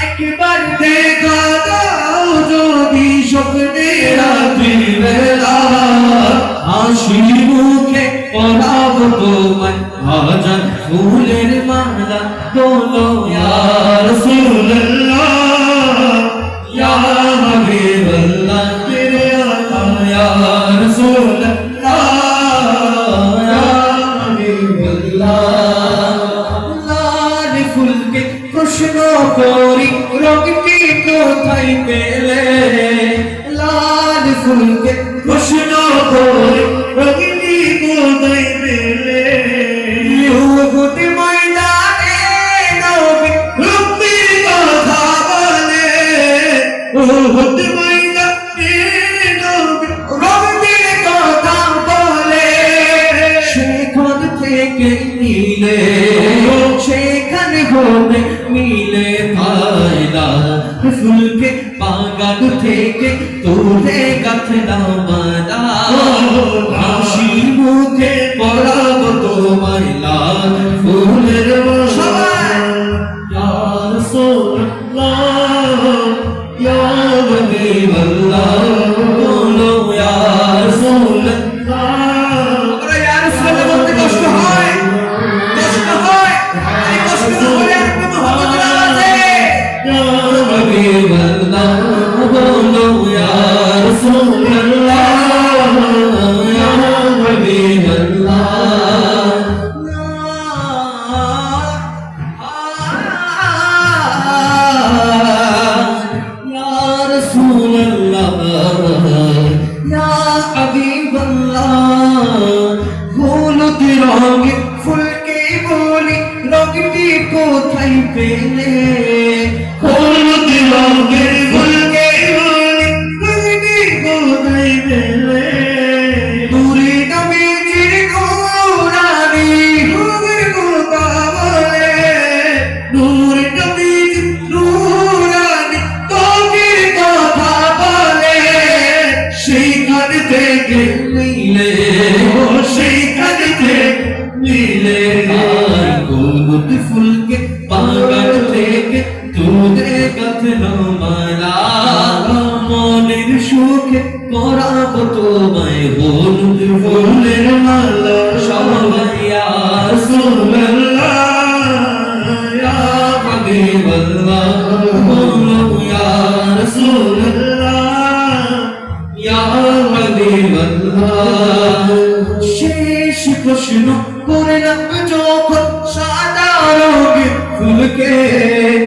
একবার দেখা দাও যদি স্বপ্নে রাতের বেলা, হাসি মুখে পরাবো তোমায় হাজার ফুলের মালা। বলো ইয়া রাসূলুল্লাহ ইয়া হাবিবাল্লাহ তেরে আল্লাহ ইয়া রাসূলুল্লাহ ইয়া হাবিবাল্লাহ। লাল ফুলকে প্রশ্ন করি রঙটি কোথায় পেলে, লাল ফুলকে প্রশ্ন করি রঙটি কোথায় পেলে। উহুদ ময়দানে নবী রূপের কথা বলে, উহুদ ময়দানে নবী রূপের কথা বলে। সেখান থেকে নিলে সেখানে হবে মিলে ফায়দা, ফুলকে বাগান থেকে তুলে গাছে নামানা। হাসি মুখে পরাবো তোমায় লাল ফুলের মালা। ইয়া রাসূলুল্লাহ ইয়া হাবিবাল্লাহ বলো ইয়া রাসূলুল্লাহ। আমরা ইয়া রাসূলুল্লাহ বলতে কষ্ট হয়, কষ্ট হয়। এই কষ্ট না হলে আর কি মুহাম্মদ আছে। ইয়া হাবিবাল্লাহ বলো ইয়া রাসূলুল্লাহ ইয়া হাবিবাল্লাহ। ইয়া রাসূলুল্লাহ ইয়া হাবিবাল্লাহ। হলুদ রঙের ফুলকে বলি রঙটি কোথায় পেলে, হলুদ রঙের ফুলকে বলি রঙটি কোথায় পেলে। দূরে নবীজির নূরানি রূপের কথা বলে, দূরে নবীজির নূরানি ত্বকের কথা বলে। সেইখান থেকে মিলে সেইখান থেকে মিলে হলুদ ফুলকে বাগান থেকে তুলে গাছে নামানা। মনের সুখে পরাবো তোমায় হলুদ ফুলের মালা। সবাই ইয়া রাসূলুল্লাহ ইয়া হাবিবাল্লাহ বলো ইয়া রাসূলুল্লাহ ইয়া হাবিবাল্লাহ। শেষ প্রশ্ন করলাম যখন সাদা রঙের ফুলকে